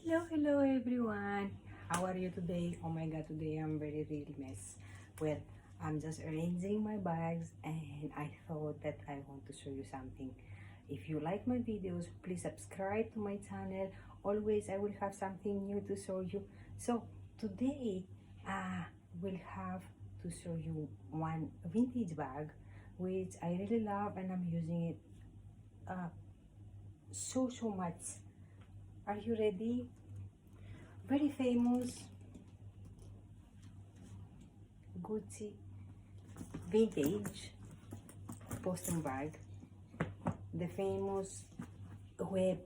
Hello everyone. How are you today? Oh my god, today I'm very real mess. Well, I'm just arranging my bags and I thought that I want to show you something. If you like my videos, please subscribe to my channel. Always I will have something new to show you. So today we'll have to show you one vintage bag which I really love and I'm using it so much. Are you ready? Very famous Gucci vintage Boston bag, the famous web.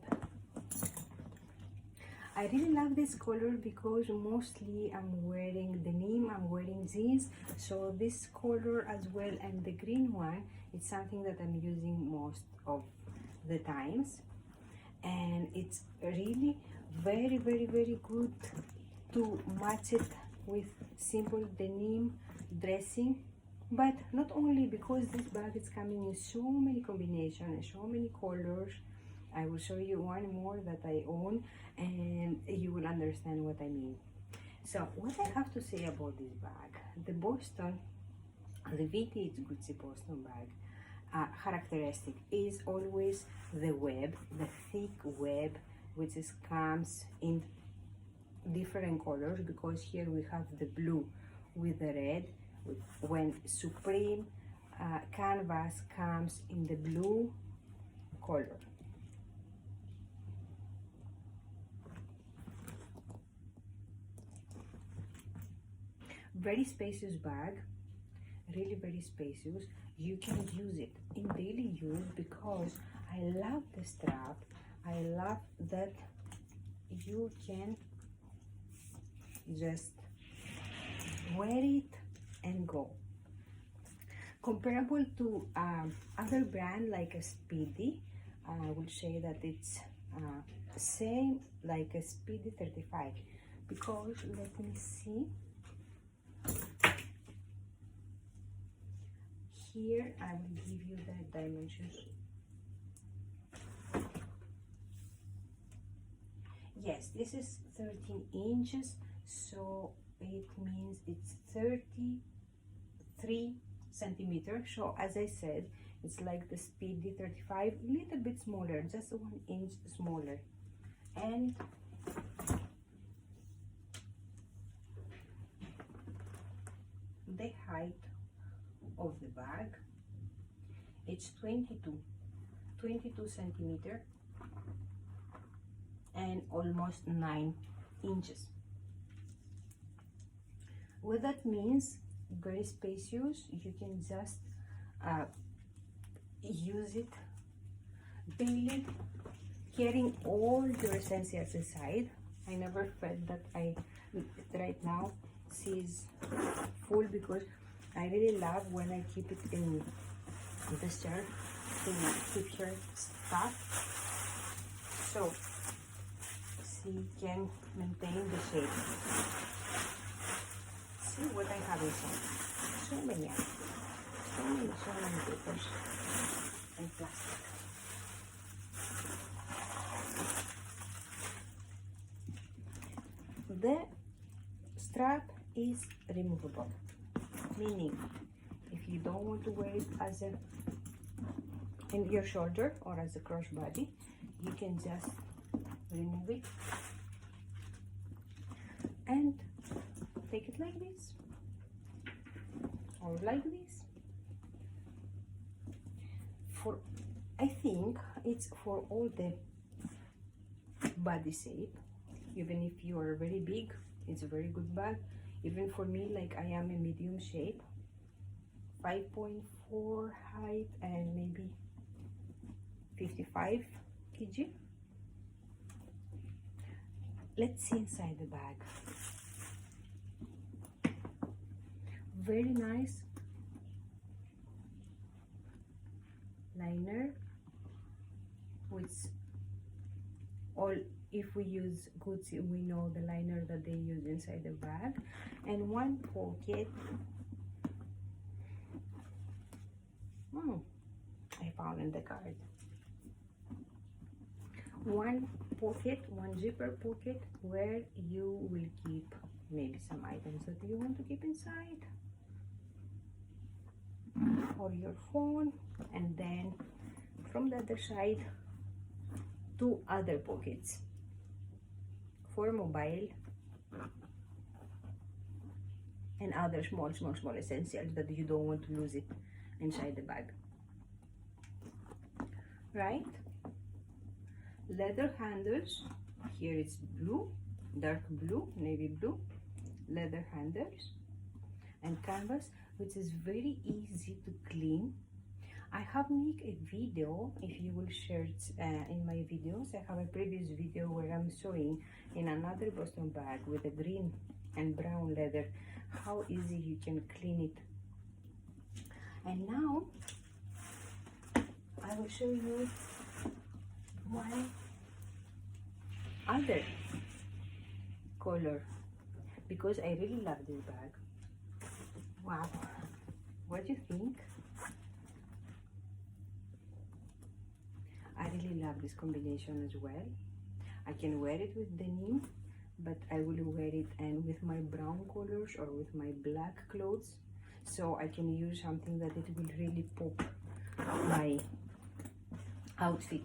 I really love this color because mostly I'm wearing denim, I'm wearing jeans, so this color as well, and the green one, it's something that I'm using most of the times, and it's really very good to match it with simple denim dressing. But not only, because this bag is coming in so many combinations and so many colors. I will show you one more that I own and you will understand what I mean. So what I have to say about this bag, the vintage Gucci Boston bag, characteristic is always the web, the thick web, which comes in different colors, because here we have the blue with the red, when Supreme canvas comes in the blue color. Very spacious bag, really very spacious. You can use it in daily use because I love the strap. I love that you can just wear it and go. Comparable to other brand like a Speedy, I will say that it's same like a Speedy 35, because let me see. Here I will give you the dimensions. Yes, this is 13 inches, so it means it's 33 centimeters. So as I said, it's like the Speedy 35, a little bit smaller, just 1 inch smaller. And the height of the bag, it's 22 centimeters and almost 9 inches. What that means, very spacious. You can just use it daily, carrying all your essentials inside. I never felt that right now she's full, because I really love when I keep it in the shirt to keep her stuff, so she can maintain the shape. See what I have inside. So many papers and plastic. The strap is removable, meaning if you don't want to wear it as a in your shoulder or as a crossbody, you can just remove it and take it like this or like this. I think it's for all the body shape. Even if you are very big, it's a very good bag. Even for me, like I am a medium shape, 5.4 height and maybe 55 kg. Let's see inside the bag. Very nice liner, which all, if we use Gucci, we know the liner that they use inside the bag, and one pocket. I found in the card. One pocket, one zipper pocket, where you will keep maybe some items that you want to keep inside, or your phone. And then from the other side, two other pockets for mobile and other small essentials that you don't want to lose it inside the bag, right? Leather handles, here it's blue, dark blue, navy blue, leather handles, and canvas, which is very easy to clean. I have made a video, if you will share it in my videos. I have a previous video where I'm showing in another Boston bag with a green and brown leather how easy you can clean it. And now I will show you my other color, because I really love this bag. Wow, what do you think? I really love this combination as well. I can wear it with denim, but I will wear it and with my brown colors or with my black clothes, so I can use something that it will really pop my outfit.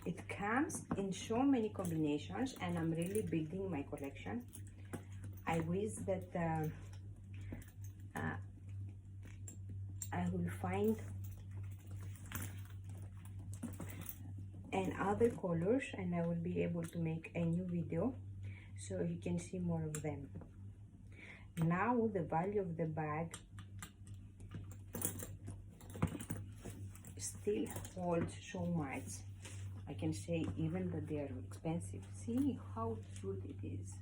It comes in so many combinations, and I'm really building my collection. I wish that I will find and other colors, and I will be able to make a new video so you can see more of them. Now the value of the bag still holds so much. I can say even that they are expensive. See how cute it is.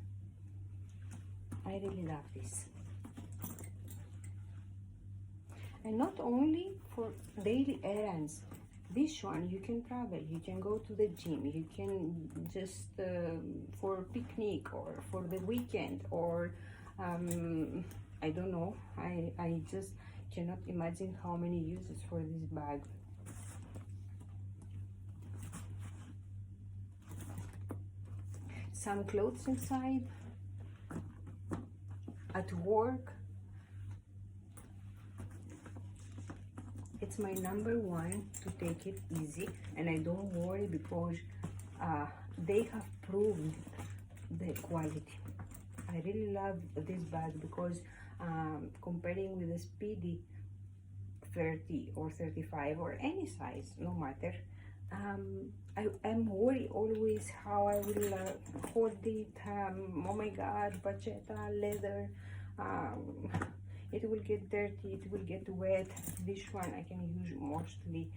I really love this. And not only for daily errands. This one you can travel, you can go to the gym, you can just for a picnic or for the weekend, or I don't know, I just cannot imagine how many uses for this bag. Some clothes inside, at work. It's my number one to take it easy, and I don't worry because they have proved the quality. I really love this bag because comparing with the Speedy 30 or 35 or any size, no matter, I'm worried always how I will hold it. Oh my god, Bacheta leather, it will get dirty, it will get wet. This one I can use mostly,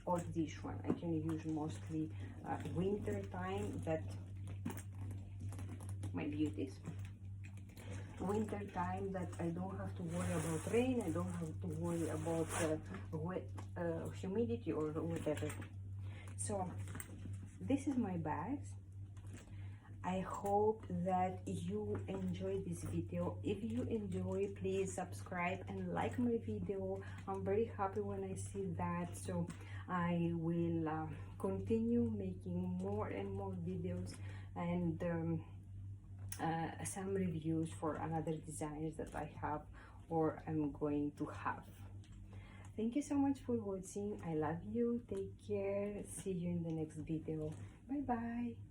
or this one I can use mostly winter time. That my beauties, winter time, that I don't have to worry about rain, I don't have to worry about wet humidity or whatever. So this is my bags. I hope that you enjoyed this video. If you enjoy, please subscribe and like my video. I'm very happy when I see that, so I will continue making more and more videos and some reviews for another designs that I have or I'm going to have. Thank you so much for watching. I love you. Take care. See you in the next video. Bye bye.